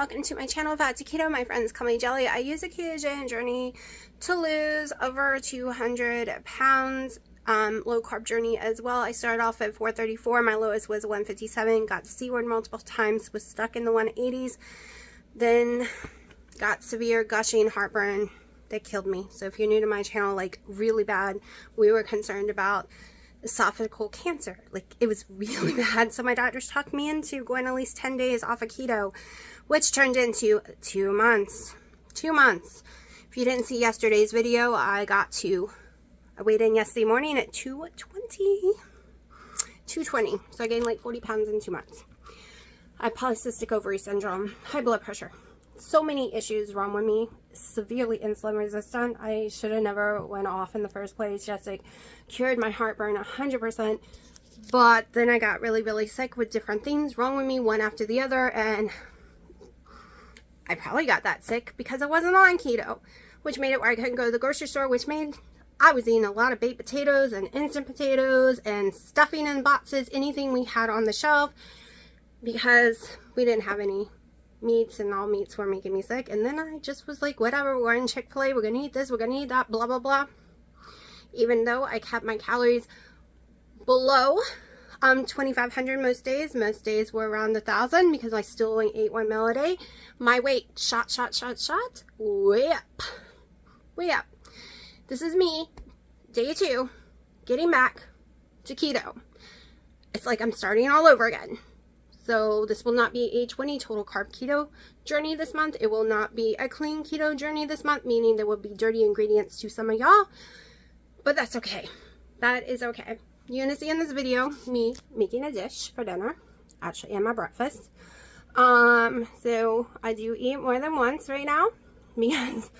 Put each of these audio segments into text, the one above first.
welcome to my channel, Not KETO. My friends call me Jelly. I use a ketogenic journey to lose over 200 pounds. Low carb journey as well. I started off at 434. My lowest was 157. Got the C word multiple times. Was stuck in the 180s. Then got severe gushing heartburn that killed me. So if you're new to my channel, like really bad, we were concerned about esophageal cancer. Like it was really bad. So my doctors talked me into going at least 10 days off of keto, which turned into 2 months. 2 months. If you didn't see yesterday's video, I weighed in yesterday morning at 220. So I gained like 40 pounds in 2 months. I have polycystic ovary syndrome, high blood pressure. So many issues wrong with me. Severely insulin resistant. I should have never went off in the first place. Just like cured my heartburn 100%. But then I got really sick with different things wrong with me, one after the other. And I probably got that sick because I wasn't on keto, which made it where I couldn't go to the grocery store, which made I was eating a lot of baked potatoes and instant potatoes and stuffing in boxes, anything we had on the shelf, because we didn't have any meats, and all meats were making me sick. And then I just was like, whatever, we're in Chick-fil-A, we're gonna eat this, we're gonna eat that, blah blah blah. Even though I kept my calories below 2,500 most days were around 1,000 because I still only ate 1 meal a day. My weight shot way up. This is me, day 2, getting back to keto. It's like I'm starting all over again. So this will not be a 20 total carb keto journey this month. It will not be a clean keto journey this month, meaning there will be dirty ingredients to some of y'all. But that's okay. That is okay. You're going to see in this video me making a dish for dinner, actually, and my breakfast. So I do eat more than once right now because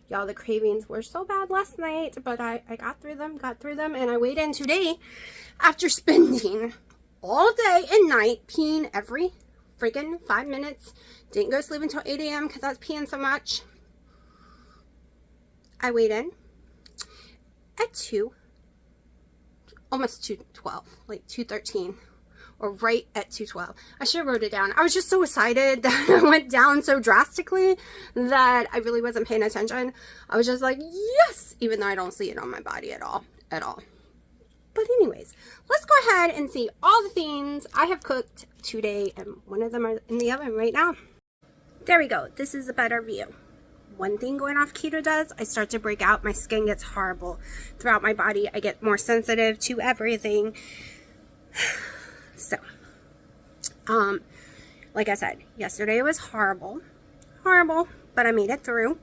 y'all, the cravings were so bad last night, but I got through them, and I weighed in today after spending all day and night peeing every freaking 5 minutes. Didn't go to sleep until 8 a.m. because I was peeing so much. I weighed in at almost 212, like 213, or right at 212. I should have wrote it down. I was just so excited that I went down so drastically that I really wasn't paying attention. I was just like, yes, even though I don't see it on my body at all. But anyways, let's go ahead and see all the things I have cooked today, and one of them are in the oven right now. There we go. This is a better view. One thing going off keto does, I start to break out. My skin gets horrible throughout my body. I get more sensitive to everything. So, like I said, yesterday was horrible, but I made it through.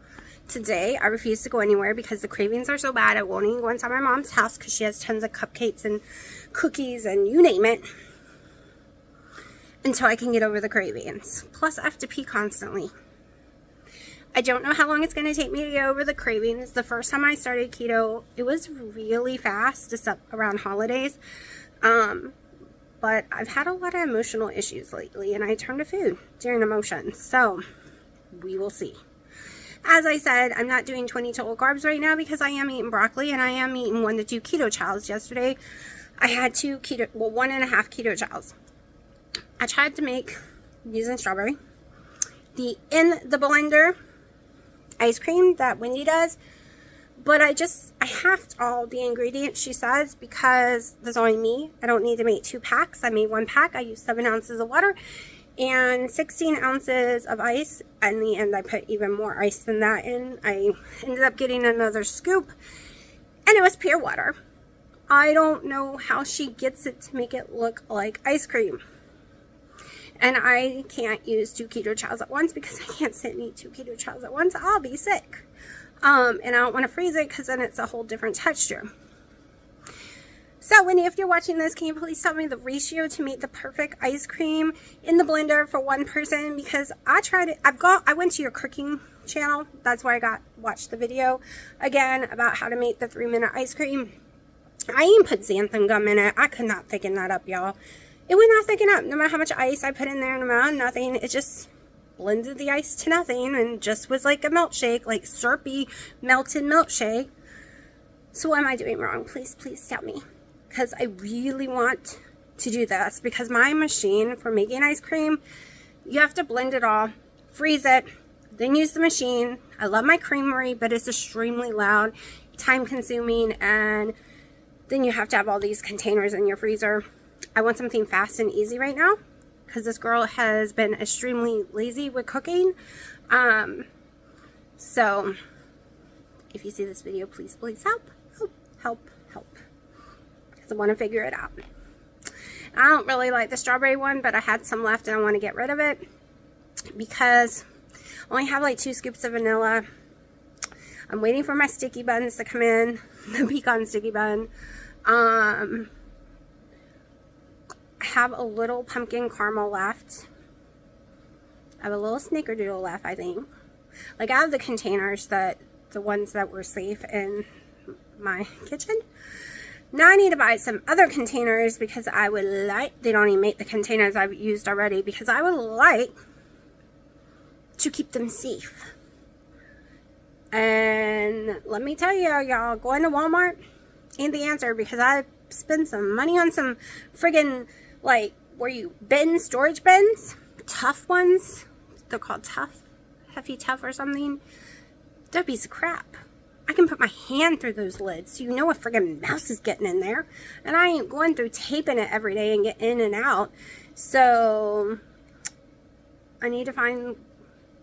Today, I refuse to go anywhere because the cravings are so bad. I won't even go inside my mom's house because she has tons of cupcakes and cookies and you name it, until I can get over the cravings. Plus, I have to pee constantly. I don't know how long it's going to take me to get over the cravings. The first time I started keto, it was really fast, just up around holidays. But I've had a lot of emotional issues lately, and I turn to food during emotions. So, we will see. As I said, I'm not doing 20 total carbs right now because I am eating broccoli, and I am eating 1 to 2 keto chows. Yesterday, I had 1.5 keto chows. I tried to make, using strawberry, in the blender ice cream that Wendy does, but I have all the ingredients she says because there's only me. I don't need to make 2 packs. I made 1 pack. I used 7 ounces of water and 16 ounces of ice. In the end, I put even more ice than that in. I ended up getting another scoop, and it was pure water. I don't know how she gets it to make it look like ice cream. And I can't use 2 keto chows at once because I can't sit and eat 2 keto chows at once. I'll be sick. And I don't want to freeze it because then it's a whole different texture. So, Wendy, if you're watching this, can you please tell me the ratio to make the perfect ice cream in the blender for 1 person? Because I tried it. I went to your cooking channel. That's why I watched the video again about how to make the 3-minute ice cream. I even put xanthan gum in it. I could not thicken that up, y'all. It would not thicken up. No matter how much ice I put in there, no matter nothing. It just blended the ice to nothing and just was like a milkshake, like syrupy melted milkshake. So what am I doing wrong? Please tell me. Because I really want to do this, because my machine for making ice cream, you have to blend it all freeze it, then use the machine. I love my creamery, but it's extremely loud, time consuming, and then you have to have all these containers in your freezer. I want something fast and easy right now because this girl has been extremely lazy with cooking. So if you see this video, please help, because I want to figure it out. I don't really like the strawberry one, but I had some left and I want to get rid of it because I only have like 2 scoops of vanilla. I'm waiting for my sticky buns to come in, the pecan sticky bun. I have a little pumpkin caramel left. I have a little snickerdoodle left, I think. Like, I have the containers, the ones that were safe in my kitchen. Now I need to buy some other containers because I would like, they don't even make the containers I've used already, because I would like to keep them safe. And let me tell you, y'all, going to Walmart ain't the answer, because I spent some money on some friggin', like, where you bin storage bins, tough ones. They're called Tough, Hefty Tough or something. They're a piece of crap. I can put my hand through those lids, so you know a friggin' mouse is getting in there. And I ain't going through taping it every day and get in and out. So I need to find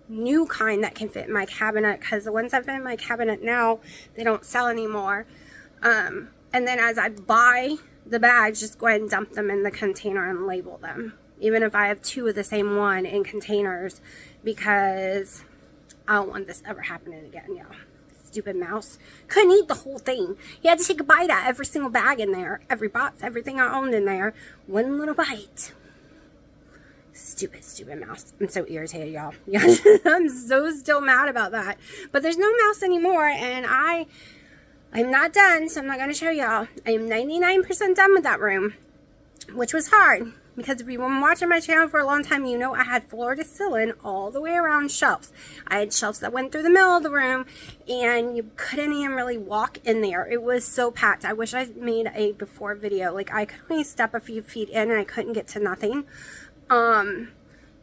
new kind that can fit in my cabinet, because the ones that fit in my cabinet now, they don't sell anymore. And then as I buy the bags, just go ahead and dump them in the container and label them, even if I have 2 of the same one in containers, because I don't want this ever happening again, y'all. Stupid mouse couldn't eat the whole thing. He had to take a bite out of every single bag in there, every box, everything I owned in there, one little bite. Stupid mouse. I'm so irritated, y'all. I'm so still mad about that. But there's no mouse anymore, and I'm not done, so I'm not going to show y'all. I am 99% done with that room, which was hard, because if you've been watching my channel for a long time, you know I had floor to ceiling all the way around shelves. I had shelves that went through the middle of the room, and you couldn't even really walk in there. It was so packed. I wish I made a before video. Like, I could only step a few feet in, and I couldn't get to nothing.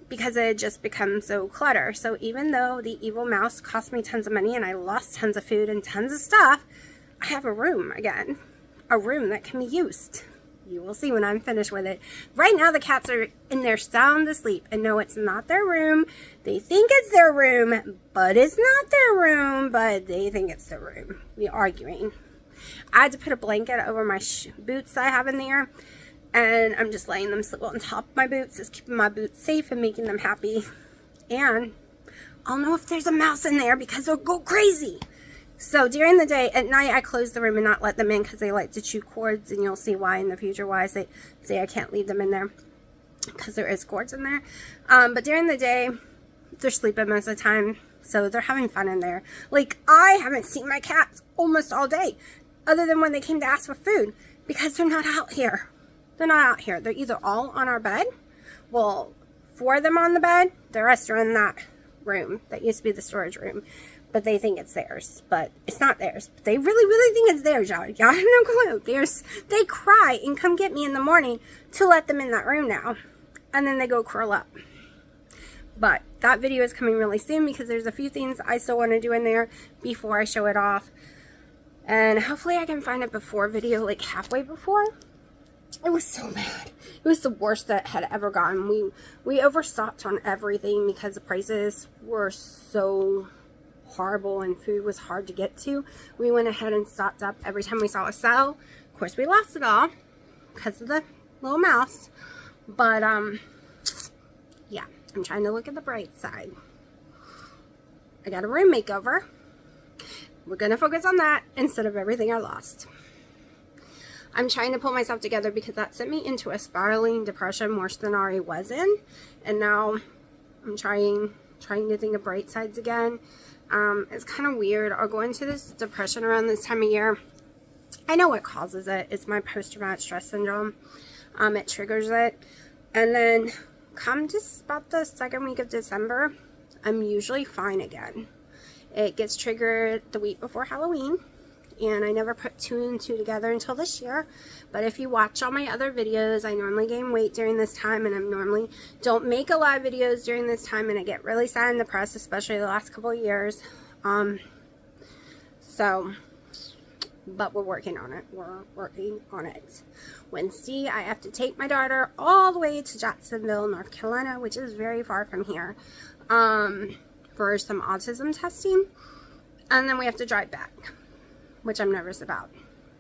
Because it had just become so cluttered. So even though the evil mouse cost me tons of money and I lost tons of food and tons of stuff, I have a room again. A room that can be used. You will see when I'm finished with it. Right now the cats are in there sound asleep. And no, it's not their room. They think it's their room, but it's not their room, but they think it's their room. We're arguing. I had to put a blanket over my boots that I have in there. And I'm just letting them sleep on top of my boots. It's keeping my boots safe and making them happy. And I'll know if there's a mouse in there because they'll go crazy. So during the day, at night, I close the room and not let them in because they like to chew cords. And you'll see why in the future, why I say I can't leave them in there, because there is cords in there. But during the day, they're sleeping most of the time. So they're having fun in there. Like, I haven't seen my cats almost all day, other than when they came to ask for food, because they're not out here. They're not out here. They're either all on our bed. Well, 4 of them on the bed. The rest are in that room that used to be the storage room. But they think it's theirs. But it's not theirs. But they really think it's theirs, y'all. Y'all have no clue. They cry and come get me in the morning to let them in that room now. And then they go curl up. But that video is coming really soon, because there's a few things I still want to do in there before I show it off. And hopefully I can find a before video, like halfway before. It was so bad. It was the worst that had ever gotten. We overstocked on everything because the prices were so horrible and food was hard to get to. We went ahead and stocked up every time we saw a sale. Of course, we lost it all because of the little mouse. But, yeah, I'm trying to look at the bright side. I got a room makeover. We're going to focus on that instead of everything I lost. I'm trying to pull myself together because that sent me into a spiraling depression worse than I already was in. And now I'm trying to think of bright sides again. It's kind of weird. I'll go into this depression around this time of year. I know what causes it. It's my post-traumatic stress syndrome. It triggers it. And then come just about the second week of December, I'm usually fine again. It gets triggered the week before Halloween. and I never put 2 and 2 together until this year. But if you watch all my other videos, I normally gain weight during this time, and I normally don't make a lot of videos during this time, and I get really sad and depressed, especially the last couple of years. But we're working on it. We're working on it. Wednesday, I have to take my daughter all the way to Jacksonville, North Carolina, which is very far from here, for some autism testing. And then we have to drive back, which I'm nervous about.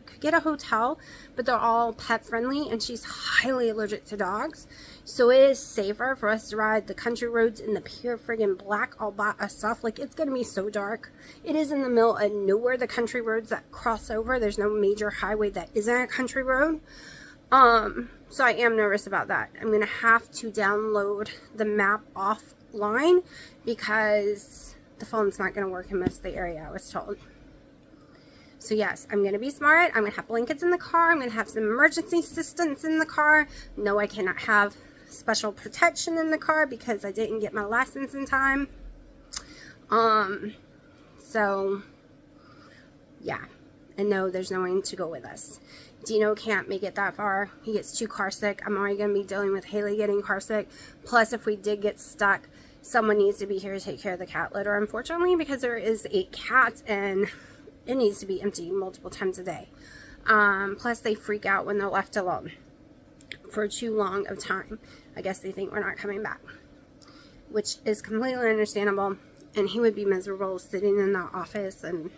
Could get a hotel, but they're all pet friendly, and she's highly allergic to dogs. So it is safer for us to ride the country roads in the pure friggin' black all by us. Like, it's gonna be so dark. It is in the middle of nowhere, the country roads that cross over. There's no major highway that isn't a country road. So I am nervous about that. I'm gonna have to download the map offline because the phone's not gonna work in most of the area, I was told. So yes, I'm going to be smart. I'm going to have blankets in the car. I'm going to have some emergency assistance in the car. No, I cannot have special protection in the car because I didn't get my license in time. So, yeah. And no, there's no one to go with us. Dino can't make it that far. He gets too car sick. I'm already going to be dealing with Haley getting car sick. Plus, if we did get stuck, someone needs to be here to take care of the cat litter, unfortunately, because there is 8 cats and it needs to be emptied multiple times a day. Plus, they freak out when they're left alone for too long of time. I guess they think we're not coming back, which is completely understandable. And he would be miserable sitting in the office, and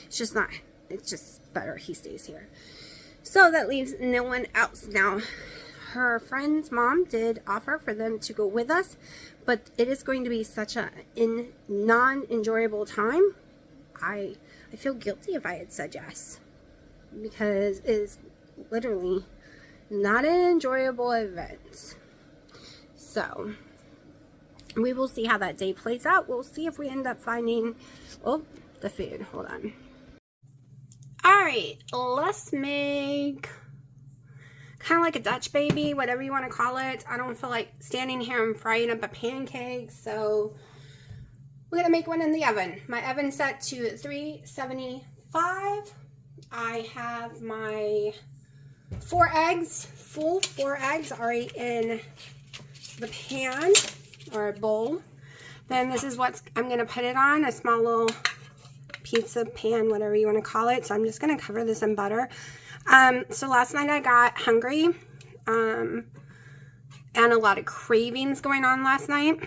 it's just not, it's just better he stays here. So that leaves no one else. Now, her friend's mom did offer for them to go with us, but it is going to be such a non-enjoyable time. I feel guilty if I had said yes, because it is literally not an enjoyable event. So we will see how that day plays out. We'll see if we end up finding, oh, the food. Hold on. Alright, let's make kind of like a Dutch baby, whatever you want to call it. I don't feel like standing here and frying up a pancake, so we're going to make one in the oven. My oven's set to 375. I have my 4 eggs, full 4 eggs already in the pan or bowl. Then this is what I'm going to put it on, a small little pizza pan, whatever you want to call it. So I'm just going to cover this in butter. So last night I got hungry and a lot of cravings going on last night.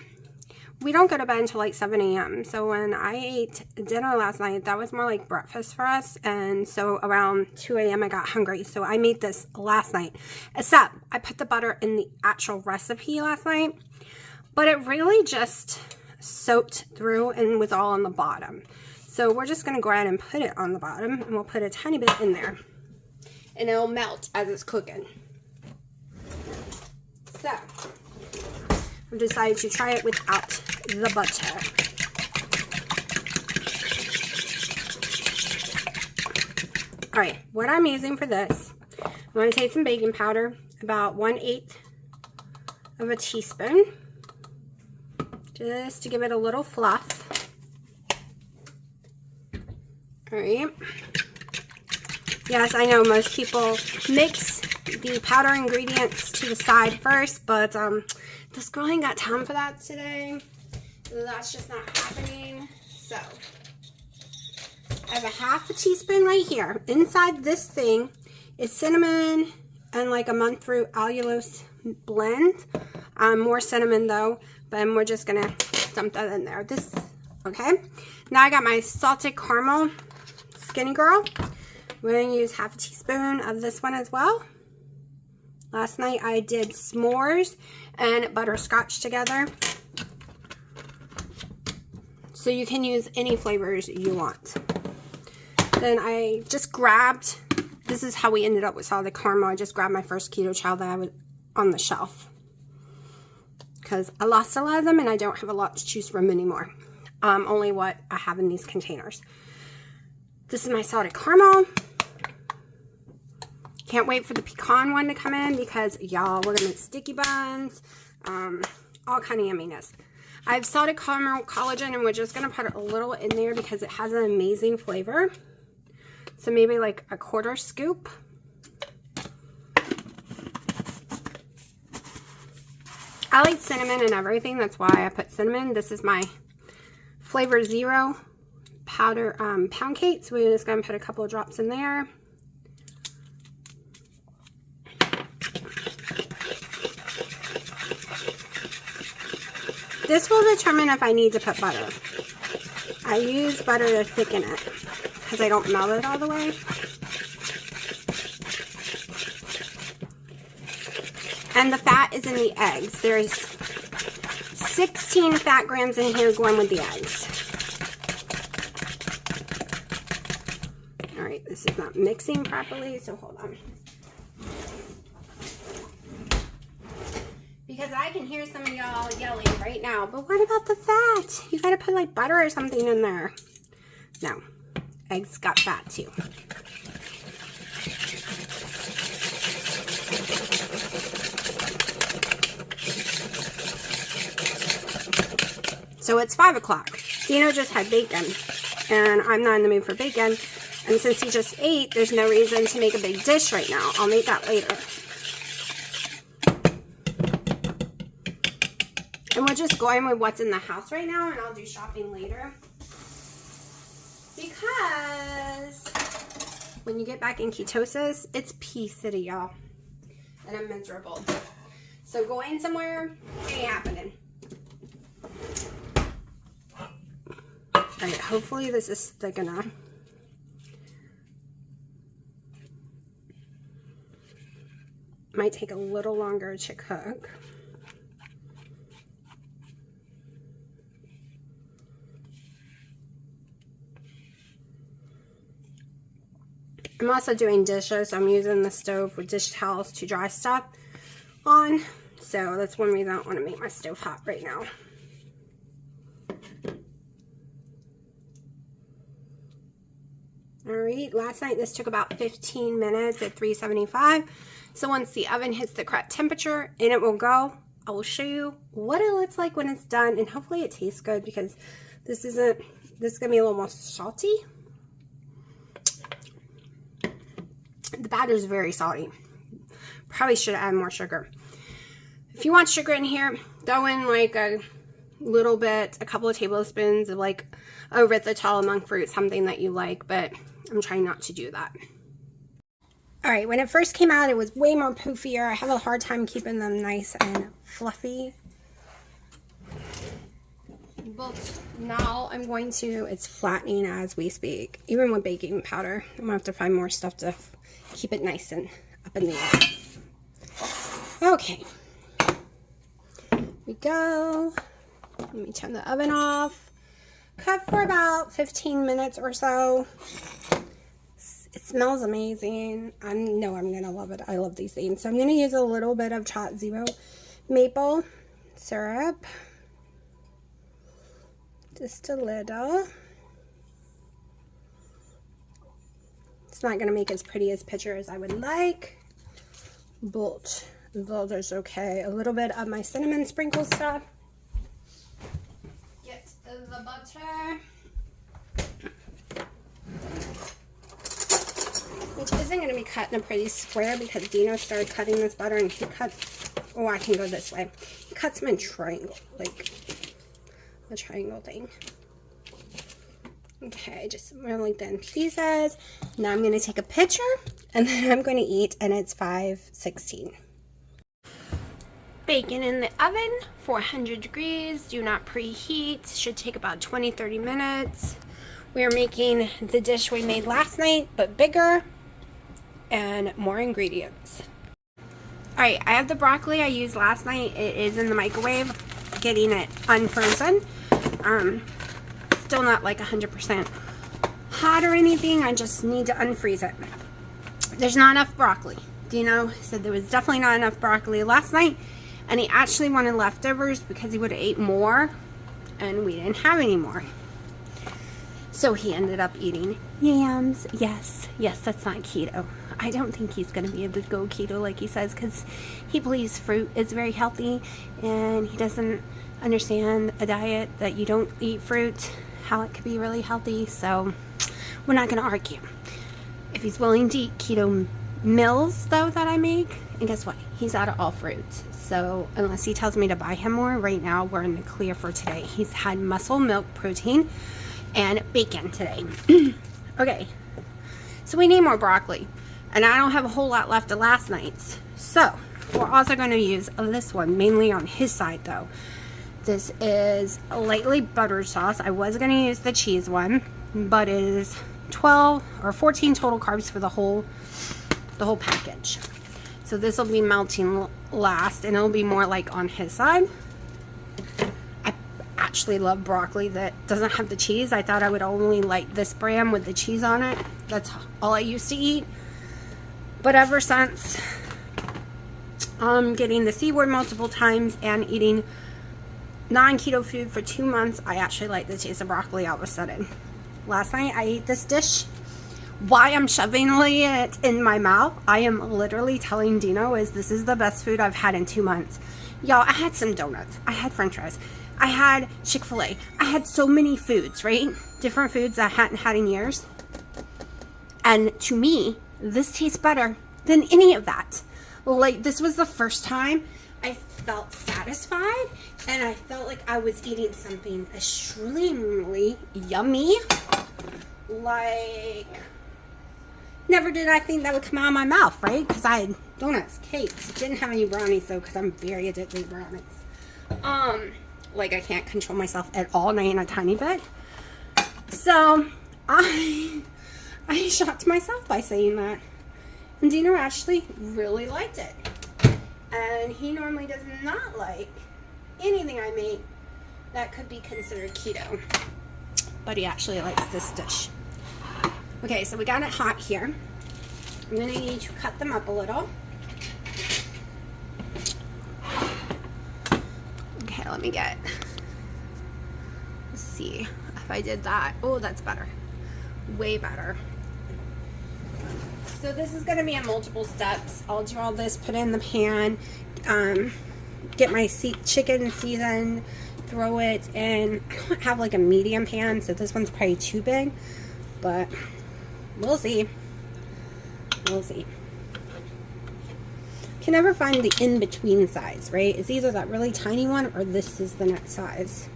We don't go to bed until like 7 a.m. So when I ate dinner last night, that was more like breakfast for us. And so around 2 a.m. I got hungry. So I made this last night. Except I put the butter in the actual recipe last night. But it really just soaked through and was all on the bottom. So we're just going to go ahead and put it on the bottom. And we'll put a tiny bit in there. And it'll melt as it's cooking. So I've decided to try it without the butter. Alright, what I'm using for this, I'm going to take some baking powder, about 1/8 of a teaspoon, just to give it a little fluff. Alright. Yes, I know most people mix the powder ingredients to the side first, but this girl ain't got time for that today. That's just not happening. So I have a 1/2 teaspoon right here. Inside this thing is cinnamon and like a monk fruit allulose blend. More cinnamon though, but we're just gonna dump that in there. Okay. Now I got my salted caramel Skinny Girl. We're gonna use 1/2 teaspoon of this one as well. Last night I did s'mores and butterscotch together. So you can use any flavors you want. Then I just grabbed, this is how we ended up with salted caramel. I just grabbed my first keto chow that I was on the shelf. Because I lost a lot of them and I don't have a lot to choose from anymore. Only what I have in these containers. This is my salted caramel. Can't wait for the pecan one to come in because, y'all, we're going to make sticky buns. All kind of yumminess. I have salted caramel collagen, and we're just going to put a little in there because it has an amazing flavor. So maybe like a 1/4 scoop. I like cinnamon and everything. That's why I put cinnamon. This is my Flavor Zero powder pound cake. So we're just going to put a couple of drops in there. This will determine if I need to put butter. I use butter to thicken it because I don't melt it all the way. And the fat is in the eggs. There's 16 fat grams in here going with the eggs. All right, this is not mixing properly, so hold on. Because I can hear some of y'all yelling right now, but what about the fat? You gotta put like butter or something in there. No, eggs got fat too. So it's 5 o'clock. Dino just had bacon, and I'm not in the mood for bacon. And since he just ate, there's no reason to make a big dish right now. I'll make that later. And we're just going with what's in the house right now, and I'll do shopping later. Because when you get back in ketosis, it's pea city, y'all. And I'm miserable. So going somewhere ain't happening. Alright, hopefully this is thick enough. Might take a little longer to cook. I'm also doing dishes. I'm using the stove with dish towels to dry stuff on. So that's one reason I don't want to make my stove hot right now. Alright, last night this took about 15 minutes at 375. So once the oven hits the correct temperature, in it will go. I will show you what it looks like when it's done, and hopefully it tastes good because this is going to be a little more salty. The batter is very salty. Probably should add more sugar. If you want sugar in here, throw in like a little bit, a couple of tablespoons of like erythritol, monk fruit, something that you like, but I'm trying not to do that. Alright, when it first came out, it was way more poofier. I have a hard time keeping them nice and fluffy. But now I'm going to, it's flattening as we speak. Even with baking powder, I'm going to have to find more stuff to keep it nice and up in the air. Okay. Here we go. Let me turn the oven off. Cook for about 15 minutes or so. It smells amazing. I know I'm going to love it. I love these things. So I'm going to use a little bit of Tot Zero maple syrup. Just a little. It's not going to make as pretty as picture as I would like, but that is okay. A little bit of my cinnamon sprinkle stuff. Get the butter. Which isn't going to be cut in a pretty square because Dino started cutting this butter and he cut, oh, I can go this way. He cuts them in triangle, like a triangle thing. Okay, just really thin pieces. Now I'm going to take a picture and then I'm going to eat, and it's 5:16. Bacon in the oven, 400 degrees. Do not preheat. Should take about 20-30 minutes. We are making the dish we made last night, but bigger and more ingredients. Alright, I have the broccoli I used last night. It is in the microwave, getting it unfrozen. Still not like 100% hot or anything. I just need to unfreeze it. There's not enough broccoli. Dino said there was definitely not enough broccoli last night, and he actually wanted leftovers because he would have ate more, and we didn't have any more. So he ended up eating yams. Yes, that's not keto. I don't think he's going to be able to go keto like he says, because he believes fruit is very healthy, and he doesn't understand a diet that you don't eat fruit, how it could be really healthy. So we're not going to argue. if he's willing to eat keto meals though that I make. And guess what? He's out of all fruits. So unless he tells me to buy him more, right now we're in the clear for today. He's had muscle milk protein and bacon today. Okay, so we need more broccoli. And I don't have a whole lot left of last night's. So we're also going to use this one, mainly on his side though. This is a lightly buttered sauce. I was going to use the cheese one, but it is 12 or 14 total carbs for the whole package. So this will be melting last, and it'll be more like on his side. I actually love broccoli that doesn't have the cheese. I thought I would only like this brand with the cheese on it. That's all I used to eat. But ever since getting the C word multiple times and eating non-keto food for 2 months, I actually like the taste of broccoli all of a sudden. Last night I ate this dish. Why I'm shoving it in my mouth, I am literally telling Dino this is the best food I've had in 2 months. Y'all, I had some donuts. I had french fries. I had Chick-fil-A. I had so many foods, right? Different foods that I hadn't had in years. And to me, this tastes better than any of that. Like, this was the first time I felt satisfied and I felt like I was eating something extremely yummy. Like, never did I think that would come out of my mouth, right? Because I had donuts, cakes, didn't have any brownies though, because I'm very addicted to brownies. Like, I can't control myself at all, not even a tiny bit. So I shocked myself by saying that. And Dino actually really liked it. And he normally does not like anything I make that could be considered keto. But he actually likes this dish. Okay, so we got it hot here. I'm going to need to cut them up a little. Okay, let me get, let's see if I did that. Oh, that's better. Way better. So this is going to be in multiple steps. I'll do all this, put it in the pan, get my chicken seasoned, throw it in. I don't have like a medium pan, so this one's probably too big, but we'll see. We'll see. Can never find the in-between size, right? It's either that really tiny one or this is the next size.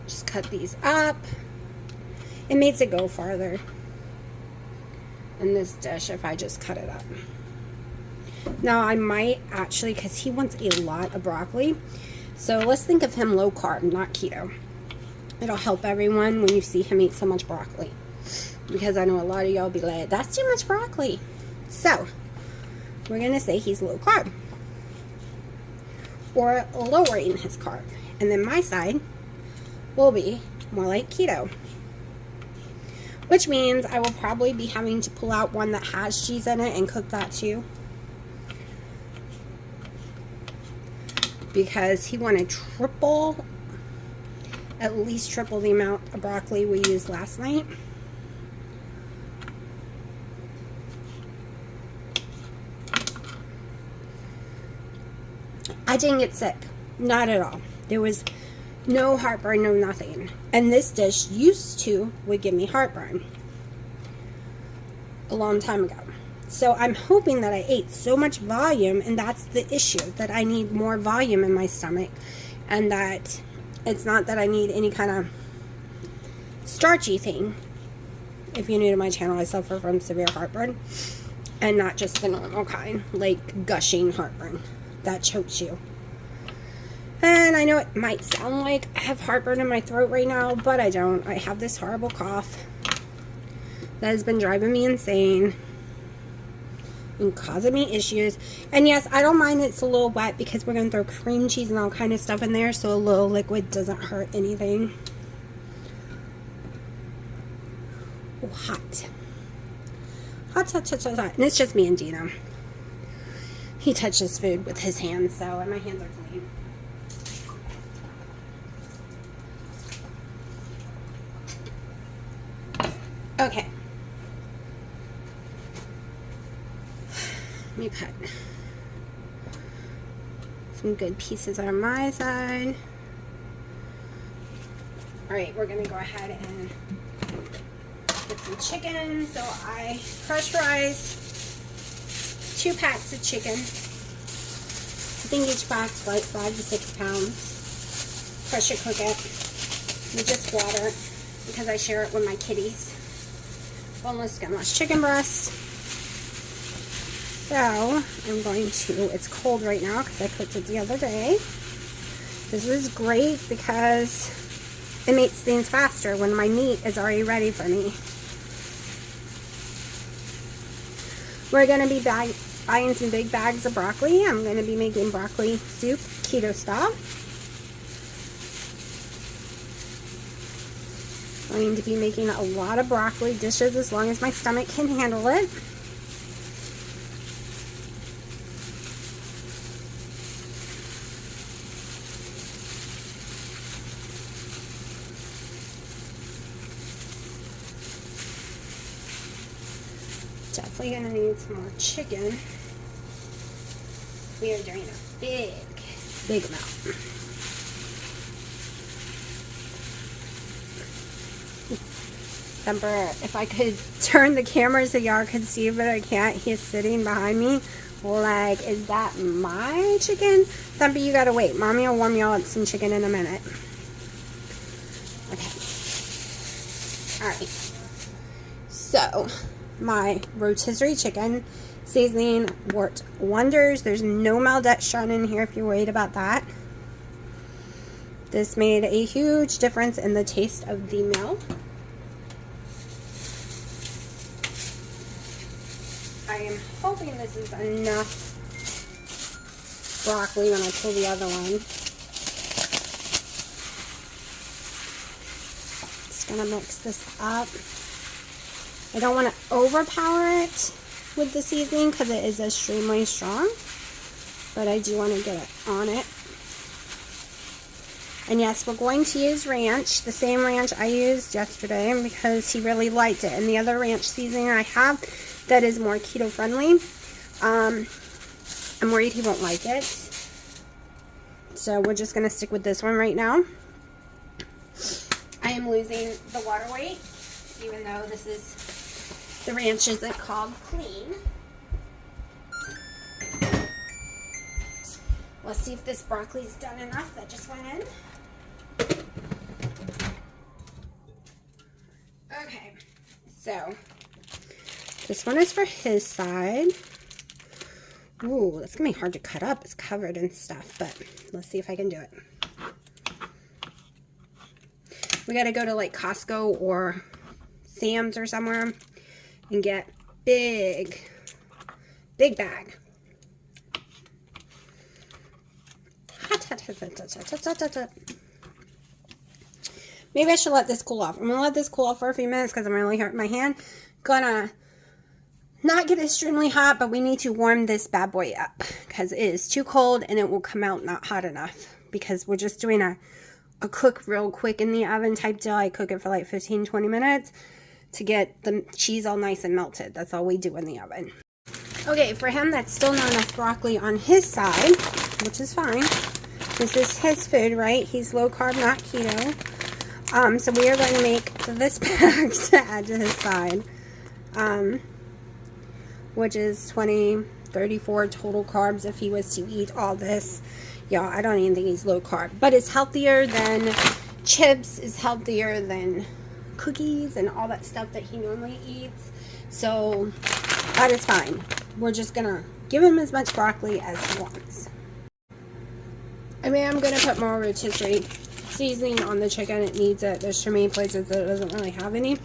Just cut these up. It makes it go farther in this dish if I just cut it up. Now I might actually, because he wants a lot of broccoli, so let's think of him low carb, not keto. It'll help everyone when you see him eat so much broccoli, because I know a lot of y'all be like, that's too much broccoli. So we're gonna say he's low carb or lowering his carb, and then my side will be more like keto, which means I will probably be having to pull out one that has cheese in it and cook that too, because he wanted at least triple the amount of broccoli we used last night. I didn't get sick, not at all. There was no heartburn, no nothing. And this dish would give me heartburn a long time ago. So I'm hoping that I ate so much volume, and that's the issue, that I need more volume in my stomach, and that it's not that I need any kind of starchy thing. If you're new to my channel, I suffer from severe heartburn, and not just the normal kind, like gushing heartburn that chokes you. And I know it might sound like I have heartburn in my throat right now, but I don't. I have this horrible cough that has been driving me insane and causing me issues. And yes, I don't mind it's a little wet, because we're going to throw cream cheese and all kind of stuff in there, so a little liquid doesn't hurt anything. Oh, hot. Hot, hot, hot, hot, hot. And it's just me and Dino. He touches food with his hands, so, and my hands are clean. Okay. Let me put some good pieces on my side. Alright, we're going to go ahead and get some chicken. So I pressurized 2 packs of chicken. I think each pack's like 5 to 6 pounds. Pressure cook it with just water because I share it with my kitties. Boneless, skinless chicken breast. So I'm going to, it's cold right now because I cooked it the other day. This is great because it makes things faster when my meat is already ready for me. We're going to be buying some big bags of broccoli. I'm going to be making broccoli soup, keto style. I'm going to be making a lot of broccoli dishes as long as my stomach can handle it. Definitely going to need some more chicken. We are doing a big amount. Remember, if I could turn the camera so y'all could see, but I can't. He's sitting behind me. Like, is that my chicken? Thumpy, you gotta wait. Mommy will warm y'all up some chicken in a minute. Okay. Alright. So, my rotisserie chicken seasoning worked wonders. There's no maltodextrin in here if you're worried about that. This made a huge difference in the taste of the meal. I am hoping this is enough broccoli when I pull the other one. Just gonna mix this up. I don't want to overpower it with the seasoning because it is extremely strong, but I do want to get it on it. And yes, we're going to use ranch, the same ranch I used yesterday because he really liked it. And the other ranch seasoning I have that is more keto friendly, I'm worried he won't like it. So we're just going to stick with this one right now. I am losing the water weight, even though this is, the ranch isn't called clean. Let's see if this broccoli's done enough. That just went in. Okay, so this one is for his side. Ooh, that's gonna be hard to cut up. It's covered in stuff, but let's see if I can do it. We gotta go to like Costco or Sam's or somewhere and get big bag. Maybe I should let this cool off. I'm gonna let this cool off for a few minutes because I'm really hurting my hand. Gonna not get extremely hot, but we need to warm this bad boy up because it is too cold and it will come out not hot enough because we're just doing a cook real quick in the oven type deal. I cook it for like 15-20 minutes to get the cheese all nice and melted. That's all we do in the oven. Okay, for him, that's still not enough broccoli on his side, which is fine. This is his food, right? He's low carb, not keto. So we are going to make this bag to add to his side, which is 34 total carbs if he was to eat all this. Yeah, I don't even think he's low carb, but it's healthier than chips, is healthier than cookies and all that stuff that he normally eats. So that is fine. We're just gonna give him as much broccoli as he wants. I mean, I'm gonna put more rotisserie seasoning on the chicken. It needs it. There's too many places that it doesn't really have any.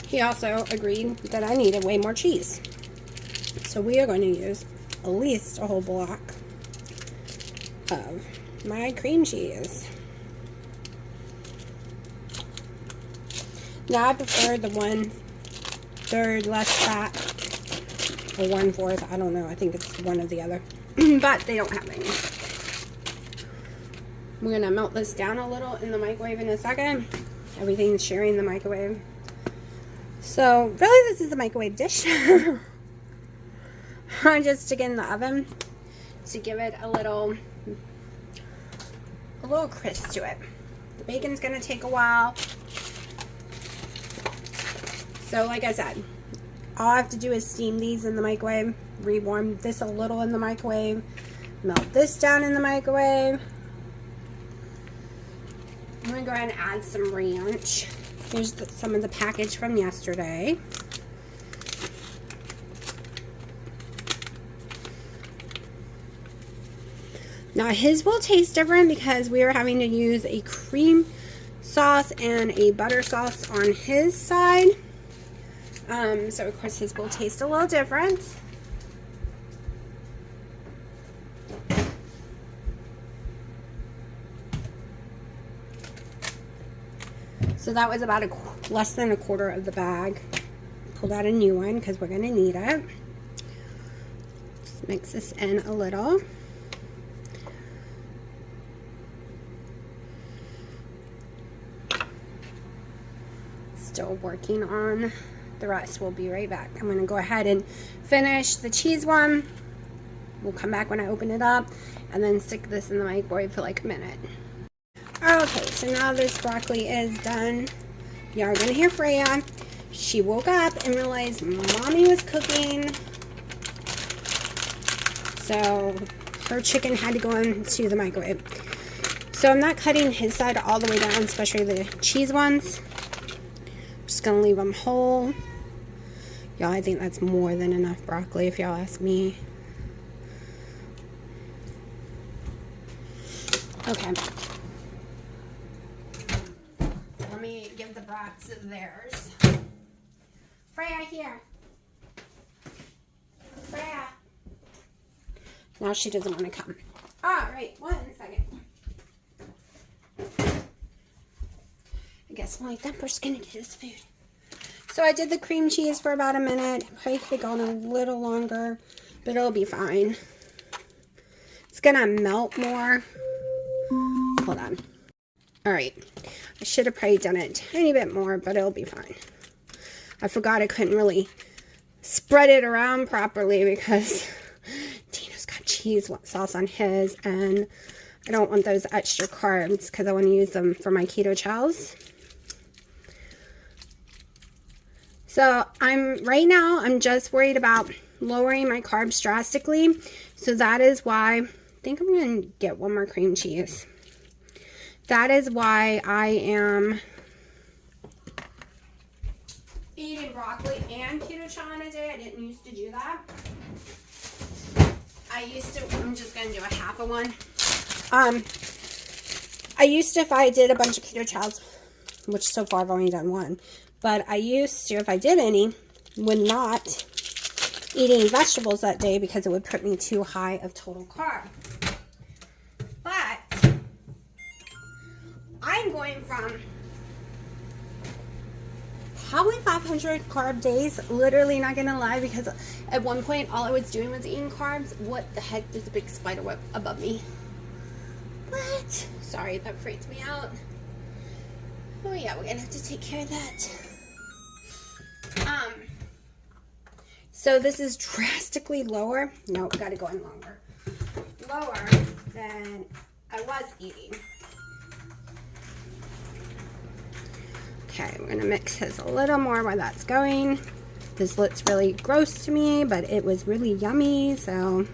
He also agreed that I needed way more cheese. So we are going to use at least a whole block of my cream cheese. Now I prefer the 1/3 less fat, or 1/4. I don't know. I think it's one or the other. But they don't have any. We're going to melt this down a little in the microwave in a second. Everything's sharing the microwave. So, really this is a microwave dish. I just stick it in the oven to give it a little crisp to it. bacon's gonna take a while. So like I said, all I have to do is steam these in the microwave, rewarm this a little in the microwave, melt this down in the microwave. I'm gonna go ahead and add some ranch. Here's some of the package from yesterday. Now his will taste different because we are having to use a cream sauce and a butter sauce on his side. So of course his will taste a little different. So that was about less than a quarter of the bag. Pulled out a new one because we're going to need it. Just mix this in a little. Still working on the rest. We'll be right back. I'm going to go ahead and finish the cheese one. We'll come back when I open it up and then stick this in the microwave for like a minute. Okay, so now this broccoli is done. You are going to hear Freya. She woke up and realized Mommy was cooking. So her chicken had to go into the microwave. So I'm not cutting his side all the way down, especially the cheese ones. Just going to leave them whole. Y'all, I think that's more than enough broccoli if y'all ask me. Okay. Let me give the brats theirs. Freya, here. Freya. Now she doesn't want to come. All right, 1 second. I guess my thumper's gonna get his food. So I did the cream cheese for about a minute. Probably could have gone a little longer, but it'll be fine. It's gonna melt more. Hold on. All right. I should have probably done it a tiny bit more, but it'll be fine. I forgot I couldn't really spread it around properly because Tino's got cheese sauce on his, and I don't want those extra carbs because I want to use them for my keto chows. So right now I'm just worried about lowering my carbs drastically. So that is why I think I'm going to get one more cream cheese. That is why I am eating broccoli and keto chow on a day. I didn't used to do that. I'm just going to do a half of one. I used to, if I did a bunch of keto chows, which so far I've only done one, but I used to, if I did any, would not eat any vegetables that day because it would put me too high of total carb. But I'm going from probably 500 carb days, literally not gonna lie, because at one point all I was doing was eating carbs. What the heck, there's a big spider web above me. What? Sorry, that freaked me out. Oh yeah, we're gonna have to take care of that. So this is drastically lower. No, gotta go in longer. Lower than I was eating. Okay, we're gonna mix his a little more while that's going. This looks really gross to me, but it was really yummy, so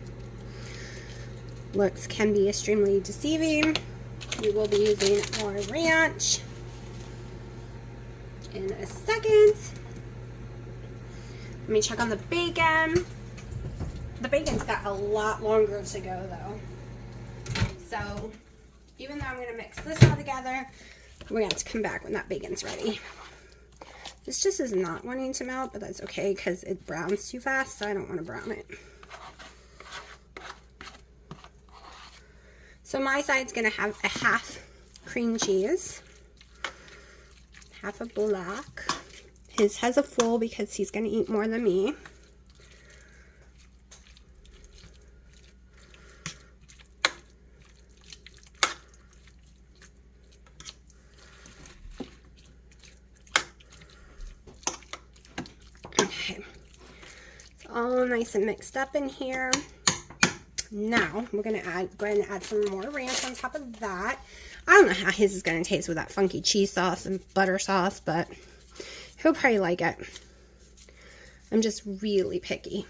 looks can be extremely deceiving. We will be using more ranch in a second. Let me check on the bacon. The bacon's got a lot longer to go though. So even though I'm gonna mix this all together, we're gonna have to come back when that bacon's ready. This just is not wanting to melt, but that's okay because it browns too fast, so I don't want to brown it. So my side's gonna have a half cream cheese, half a black. His has a full because he's gonna eat more than me. Okay, it's all nice and mixed up in here. Now we're going to go ahead and add some more ranch on top of that. I don't know how his is going to taste with that funky cheese sauce and butter sauce, but he'll probably like it. I'm just really picky.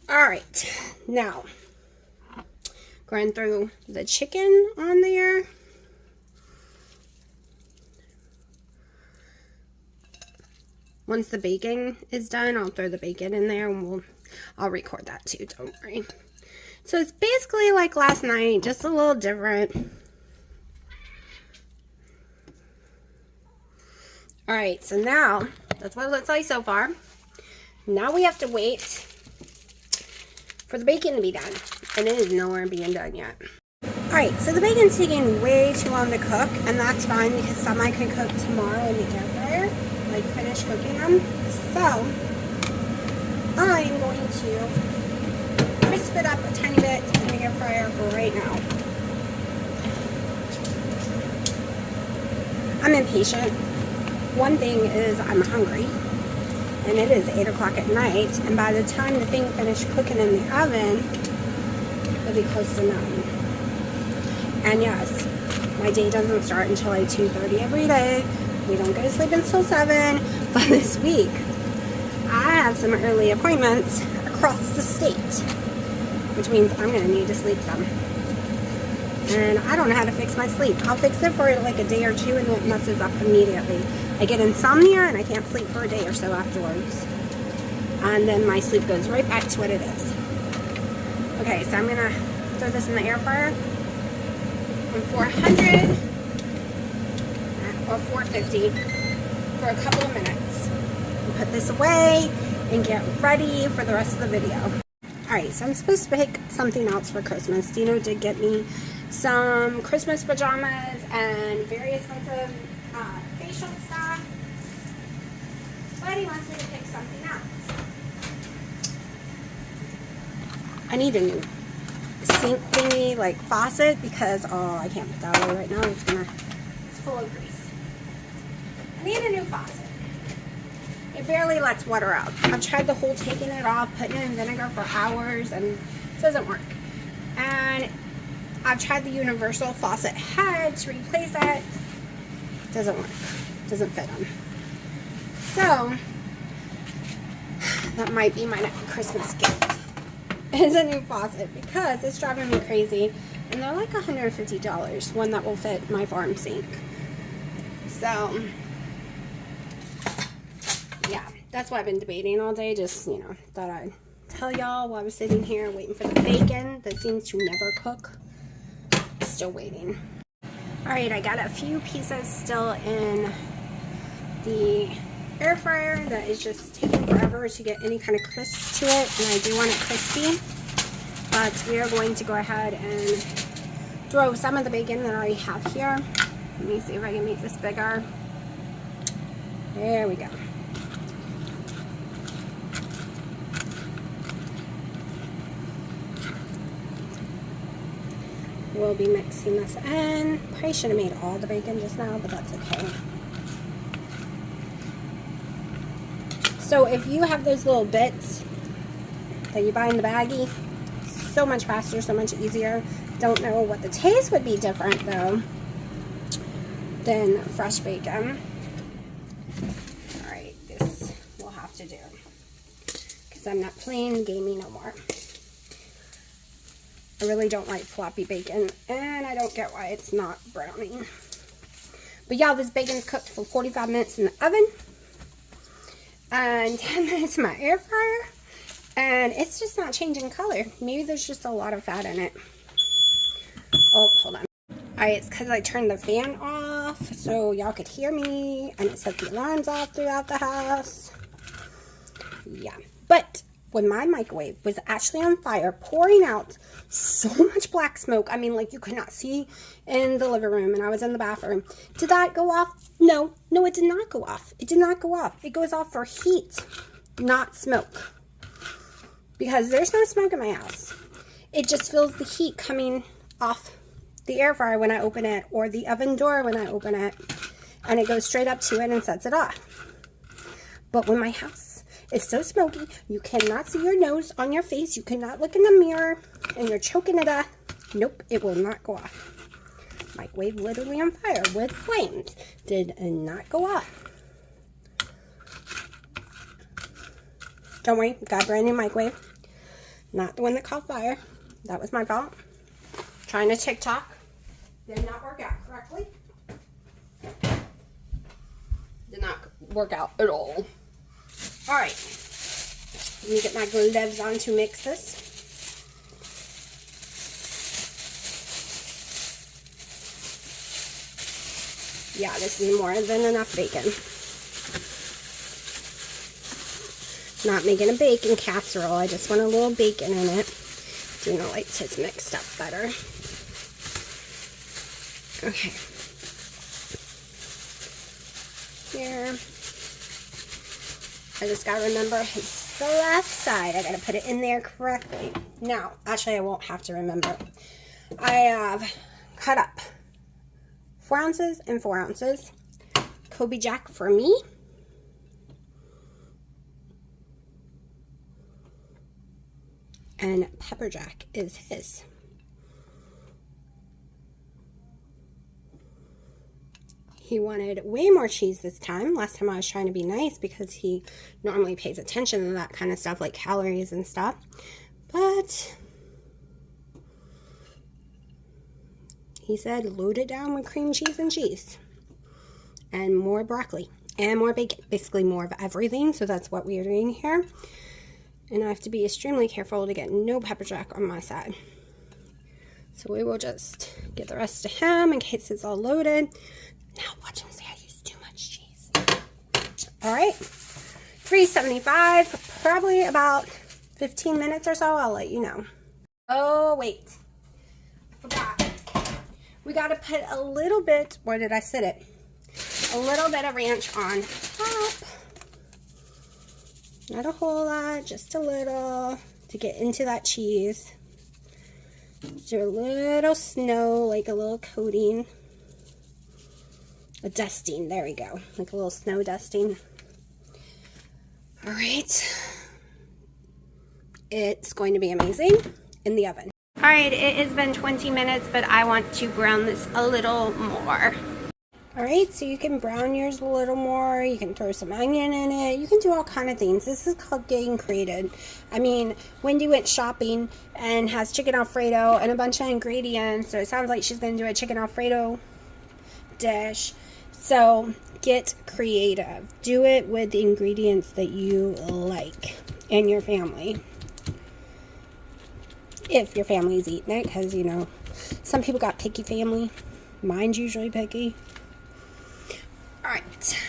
All right, now going through the chicken on there. Once the bacon is done, I'll throw the bacon in there and I'll record that too, don't worry. So it's basically like last night, just a little different. All right, so now that's what it looks like so far. Now we have to wait for the bacon to be done, and it is nowhere being done yet. All right, so the bacon's taking way too long to cook, and that's fine because some I can cook tomorrow in the air fryer, like finish cooking them. So I'm going to crisp it up a tiny bit in the air fryer right now. I'm impatient. One thing is I'm hungry, and it is 8 o'clock at night, and by the time the thing finished cooking in the oven, it'll be close to 9. And yes, my day doesn't start until like 2:30 every day. We don't go to sleep until 7, but this week I have some early appointments across the state, which means I'm going to need to sleep some. And I don't know how to fix my sleep. I'll fix it for like a day or two and then it messes up immediately. I get insomnia and I can't sleep for a day or so afterwards. And then my sleep goes right back to what it is. Okay, so I'm going to throw this in the air fryer on 400 or 450 for a couple of minutes. I'll put this away and get ready for the rest of the video. Alright, so I'm supposed to pick something else for Christmas. Dino did get me some Christmas pajamas and very expensive facial stuff, but he wants me to pick something else. I need a new sink thingy, like faucet, because I can't put that away right now. It's full of grease. I need a new faucet. It barely lets water out. I've tried the whole taking it off, putting it in vinegar for hours, and it doesn't work. And I've tried the universal faucet head to replace it. It doesn't work. It doesn't fit them. So that might be my next Christmas gift. Is a new faucet, because it's driving me crazy. And they're like $150, one that will fit my farm sink. So yeah, that's what I've been debating all day. Just, you know, thought I'd tell y'all while I was sitting here waiting for the bacon that seems to never cook. Still waiting. Alright, I got a few pieces still in the air fryer that is just taking forever to get any kind of crisp to it, and I do want it crispy. But we are going to go ahead and throw some of the bacon that I already have here. Let me see if I can make this bigger. There we go. We'll be mixing this in. Probably should have made all the bacon just now, but that's okay. So if you have those little bits that you buy in the baggie, so much faster, so much easier. Don't know what the taste would be different though than fresh bacon. Alright, this will have to do, because I'm not playing gamey no more. I really don't like floppy bacon, and I don't get why it's not browning. But yeah, this bacon is cooked for 45 minutes in the oven and 10 minutes in my air fryer, and it's just not changing color. Maybe there's just a lot of fat in it. Oh, hold on. Alright, it's because I turned the fan off so y'all could hear me, and it set the alarms off throughout the house. Yeah, but when my microwave was actually on fire, pouring out so much black smoke, I mean, like you could not see in the living room, and I was in the bathroom. Did that go off? No, it did not go off. It did not go off. It goes off for heat, not smoke. Because there's no smoke in my house. It just feels the heat coming off the air fryer when I open it, or the oven door when I open it, and it goes straight up to it and sets it off. But when my house It's so smoky. You cannot see your nose on your face. You cannot look in the mirror. And you're choking to death. Nope, it will not go off. Microwave literally on fire with flames. Did not go off. Don't worry, got a brand new microwave. Not the one that caught fire. That was my fault. Trying to TikTok. Did not work out correctly. Did not work out at all. Alright. Let me get my gloves on to mix this. Yeah, this is more than enough bacon. Not making a bacon casserole. I just want a little bacon in it. Dino likes his mixed up better. Okay. Here. I just gotta remember the left side. I gotta put it in there correctly. Now, actually, I won't have to remember. I have cut up 4 ounces and 4 ounces. Kobe Jack for me. And pepper jack is his. He wanted way more cheese this time. Last time I was trying to be nice because he normally pays attention to that kind of stuff like calories and stuff. But he said load it down with cream cheese and cheese. And more broccoli and more bacon. Basically more of everything. So that's what we are doing here. And I have to be extremely careful to get no pepper jack on my side. So we will just get the rest to him in case it's all loaded. Now watch him say I use too much cheese. Alright. $3.75. Probably about 15 minutes or so. I'll let you know. Oh, wait. I forgot. We got to put a little bit, where did I sit it? A little bit of ranch on top. Not a whole lot, just a little to get into that cheese. Do a little snow, like a little coating. A dusting, there we go. Like a little snow dusting. Alright. It's going to be amazing in the oven. Alright, it has been 20 minutes, but I want to brown this a little more. Alright, so you can brown yours a little more. You can throw some onion in it. You can do all kind of things. This is called getting creative. I mean, Wendy went shopping and has chicken Alfredo and a bunch of ingredients. So it sounds like she's going to do a chicken Alfredo dish. So get creative. Do it with the ingredients that you like and your family. If your family's eating it, because, you know, some people got picky family. Mine's usually picky. Alright.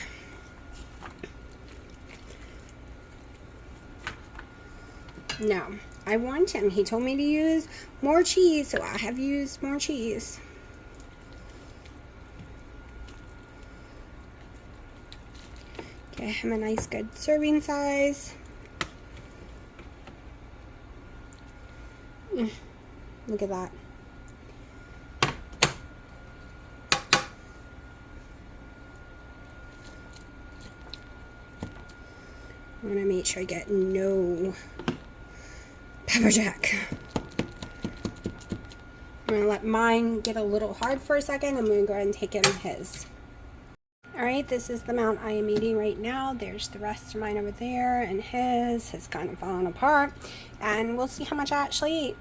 Now, I want him. He told me to use more cheese, so I have used more cheese. Get him a nice good serving size. Look at that. I want to make sure I get no pepper jack. I'm going to let mine get a little hard for a second. I'm going to go ahead and take him his. Alright, this is the amount I am eating right now. There's the rest of mine over there, and his has kind of fallen apart. And we'll see how much I actually eat.